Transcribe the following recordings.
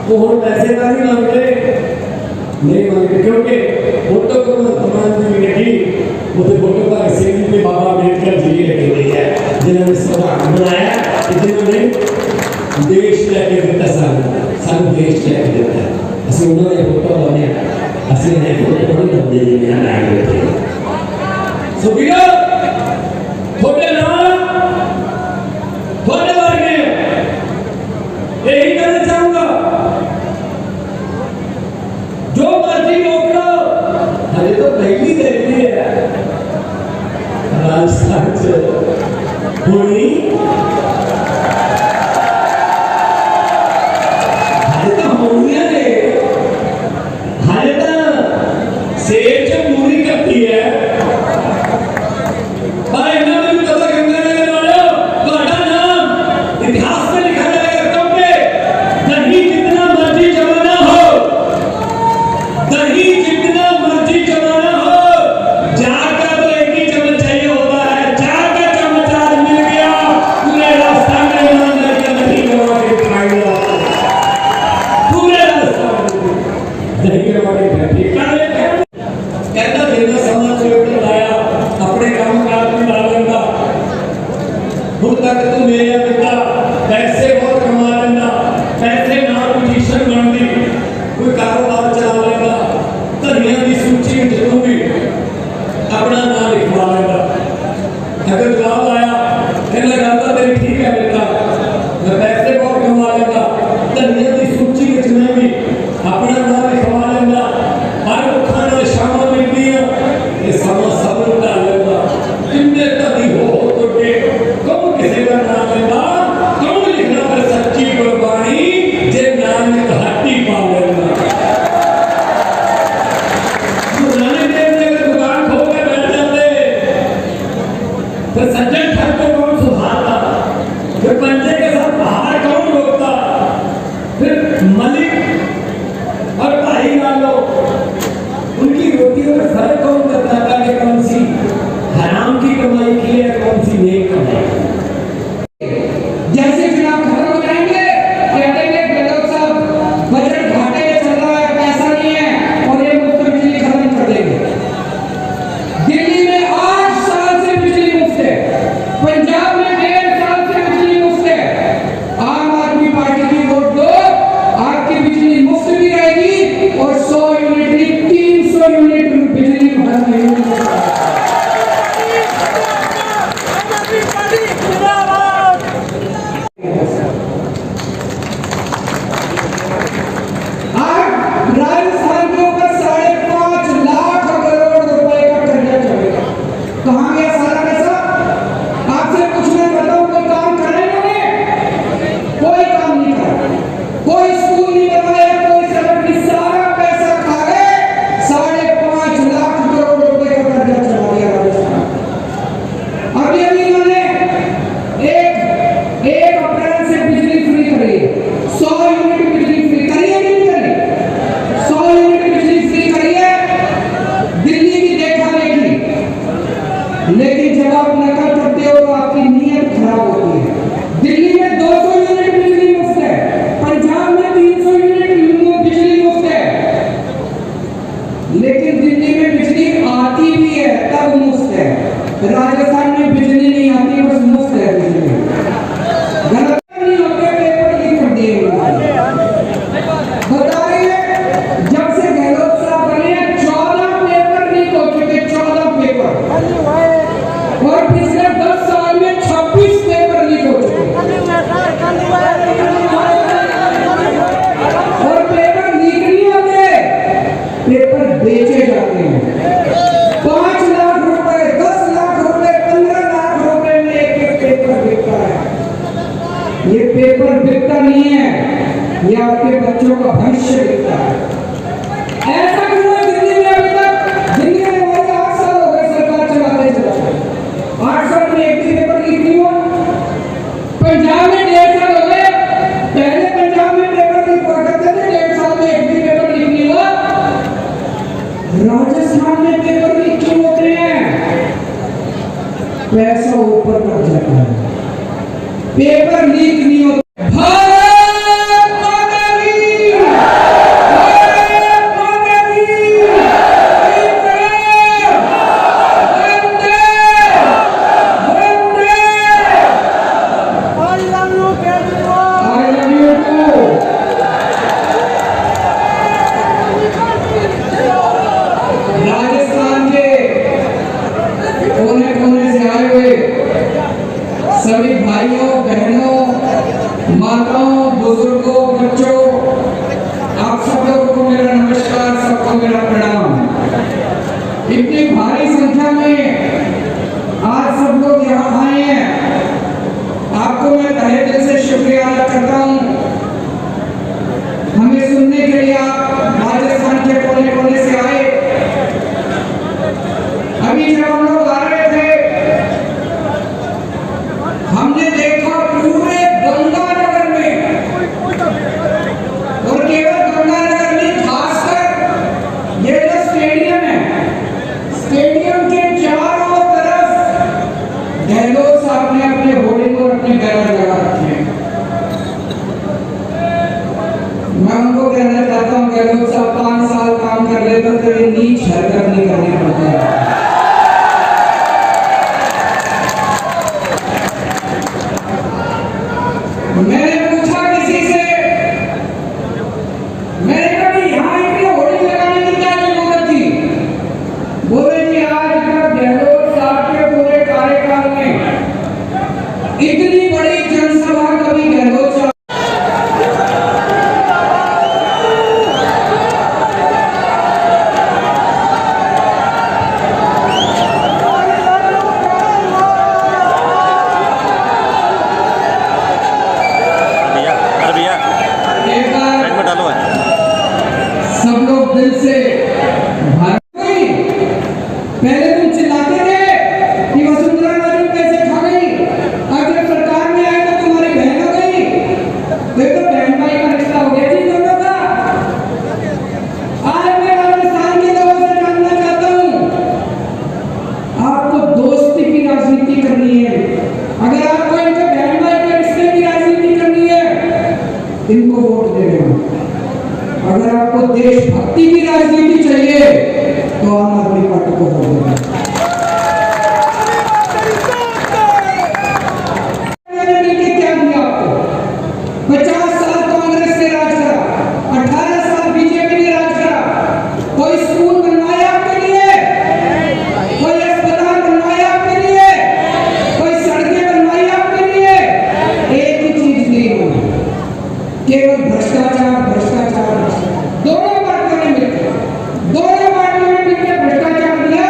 वो हम पैसे का नहीं मांगते, नहीं मांगते, क्योंकि फोटो को तमाम नहीं, वो तो फोटो का सेवी में बाबा अम्बेडकर जी लगी हुई है, जिन्होंने संविधान बनाया, जिन्होंने देश लेके दिता, सानू देश लेके दिता, असं उन्होंने फोटो बनाया, असं नहीं फोटो नहीं बनते जी में आए हुए थे। सुबीरो थोड़े नाम थोड़े वर्गे यही करना चाहूंगा, जो मर्जी रोक लो, अरे तो पहली देखती है राजस्थान से होनी, अरे तो होनिया ने अरे तो शेर से पूरी करती है। राजस्थान में पेपर लीक क्यों होते हैं? पैसा ऊपर पड़ जाता है, पेपर लीक नहीं होता। भारत माता की मैं उनको कहना चाहता हूँ कि लोग सब 5 साल काम कर लेते तो ये नीच हरकत नहीं करनी पड़ती है। मैंने पूछा किसी से, मैंने कहा कि यहाँ इतनी होर्डिंग लगाने की क्या जरूरत थी? बोले जी आज तक गहलोत साहब के पूरे कार्यकाल में इतनी बड़ी जनसभा कभी गहलोत साहब सब लोग दिल से पहले तुम चिल्लाते थे कि वसुंधरा राजे पैसे खा गई, अब जब सरकार में आए तो तुम्हारी बहन हो गई, तो बहन भाई का रिश्ता हो गया जी दोनों का। आज मैं राजस्थान के लोगों से जानना चाहता हूँ, आपको दोस्ती की राजनीति करनी है, अगर आपको इनके बहन भाई के रिश्ते की राजनीति करनी है इनको वोट देना, अगर आपको देशभक्ति की राजनीति चाहिए तो आम आदमी पार्टी को वोट देना। क्या दिया आपको? 50 साल कांग्रेस ने राज करा, 18 साल बीजेपी ने राज करा। कोई स्कूल बनवाया आपके लिए, कोई अस्पताल बनवाया आपके लिए, कोई सड़कें बनवाई आपके लिए? एक ही चीज नहीं हुई, केवल भ्रष्टाचार भ्रष्टाचार। दोनों पार्टियों ने मिलकर भ्रष्टाचार दिया।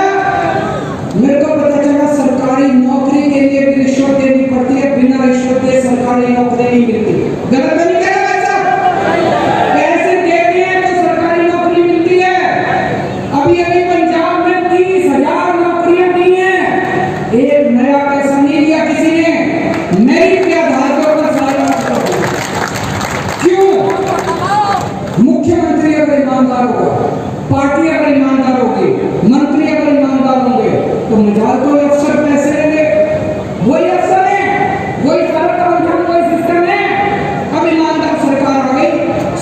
मेरे को पता चला सरकारी नौकरी के लिए भी रिश्वत देनी पड़ती है, बिना रिश्वत के सरकारी नौकरी नहीं मिलती। गलत नहीं कह रहा भाई साहब, पैसे देते हैं तो सरकारी नौकरी मिलती है। अभी पंजाब में 30,000 नौकरियां दी हैं, एक नया पैसा नहीं दिया किसी ने, मेरिट के आधार पर सारी नौकरी। क्यों? मुख्यमंत्री अगर ईमानदार होगा, पार्टी अगर ईमानदार होगी, मंत्री अगर ईमानदार होंगे तो मजाल तो अफसर पैसे लेंगे। वही अफसर है, वही सारा काम वही सिस्टम है। अब ईमानदार सरकार आ गई,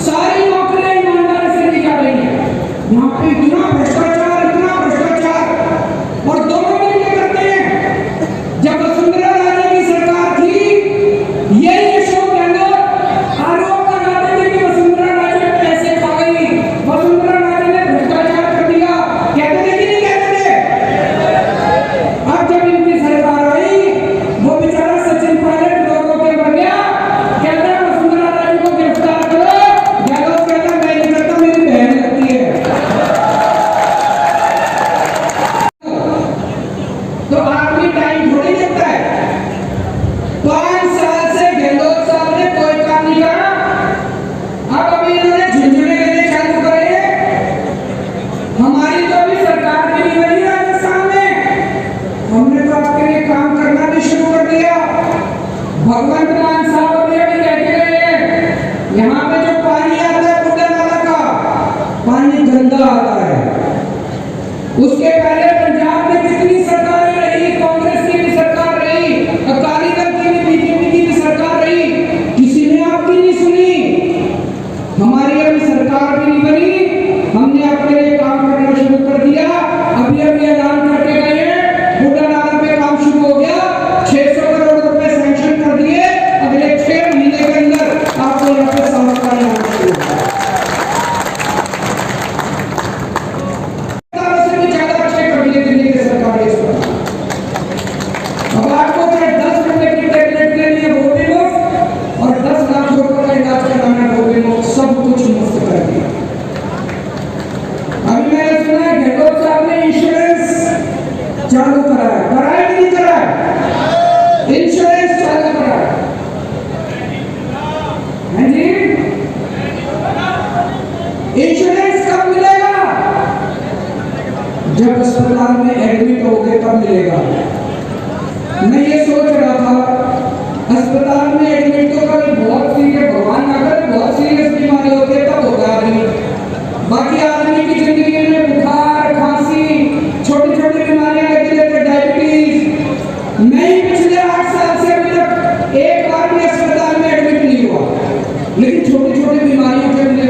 सारी नौकरियां ईमानदारी से दी जा रही है। यहाँ पे इतना भ्रष्टाचार और दोनों मिलकर करते हैं। जब वसुंधरा राजे की सरकार थी, यही अशोक गहलोत आरोप लगाते थे कि वसुंधरा राजे पैसे खा गई, वसुंधरा राजे ने भ्रष्टाचार कर दिया, कहते थे कि नहीं कहते थे? अब जब इनकी सरकार आई, वो बेचारा सचिन पायलट लोगों के बन गया, कहता है वसुंधरा राजे को गिरफ्तार करो, गहलोत कहता मैं नहीं करता, मेरी बहन लगती है। तो आदमी टाइम थोड़ी देता है। 5 साल से गहलोत साहब ने कोई काम नहीं करा, अब अभी इन्होंने झुंझुने लेने चालू करे। हमारी तो अभी सरकार भी नहीं बनी राजस्थान में, हमने तो आपके लिए काम करना भी शुरू कर दिया। भगवंत मान साहब अभी कह के गए हैं, यहाँ पे जो पानी आता है बुड्ढा नाला का पानी गंदा आता है। उसके पहले पंजाब में कितनी सरकारें रही, कांग्रेस की भी सरकार रही, अकाली दल की भी, बीजेपी की भी सरकार रही, किसी ने आपकी नहीं सुनी। हमारी अभी सरकार भी नहीं बनी, हमने अपने लिए काम करना शुरू कर दिया। अभी ऐलान करके गए हैं, बुड्ढा नाला पे काम शुरू हो गया, 600 करोड़ रुपए सैंक्शन कर दिए, अगले 6 महीने के अंदर आपको यहाँ पे साफ करना शुरू होगा। दिल्ली की सरकार है। अब आपको चाहे 10 रुपए की टेबलेट लेनी है वो भी मुफ्त, और 10 लाख रुपए का इलाज कराना है वो भी मुफ्त, सब कुछ मुफ्त कर दिया। अभी मैंने सुना है गहलोत साहब ने इंश्योरेंस चालू कराया कि नहीं कराया? इंश्योरेंस चालू कराया है जी। इंश्योरेंस कब मिलेगा? जब अस्पताल में एडमिट हो गए तब मिलेगा। मैं ये सोच रहा था अस्पताल में एडमिट तो कभी बहुत सीरियस, भगवान ना करे बहुत सीरियस बीमारी होती है तब होगा आदमी, बाकी आदमी की जिंदगी में बुखार खांसी छोटी छोटी बीमारियां लगी रहती है, डायबिटीज। मैं ही पिछले 8 साल से अभी तक एक बार भी अस्पताल में एडमिट नहीं हुआ, लेकिन छोटी छोटी बीमारियों के लिए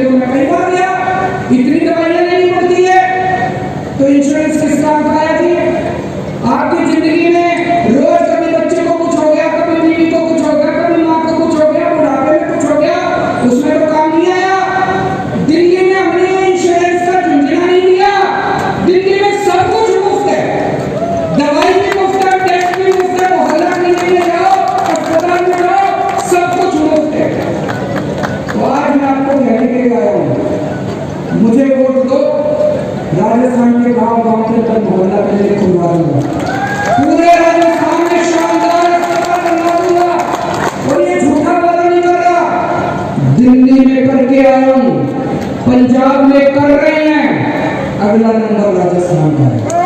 आपको कहने के लिए आया हूँ, मुझे वोट दो, राजस्थान के गांव गांव के तक मोहल्ला के लिए खुलवा दूंगा, पूरे राजस्थान में शानदार अस्पताल बनवा दूंगा। और ये झूठा वादा नहीं कर रहा, दिल्ली में करके आया हूँ, पंजाब में कर रहे हैं, अगला नंबर राजस्थान का है।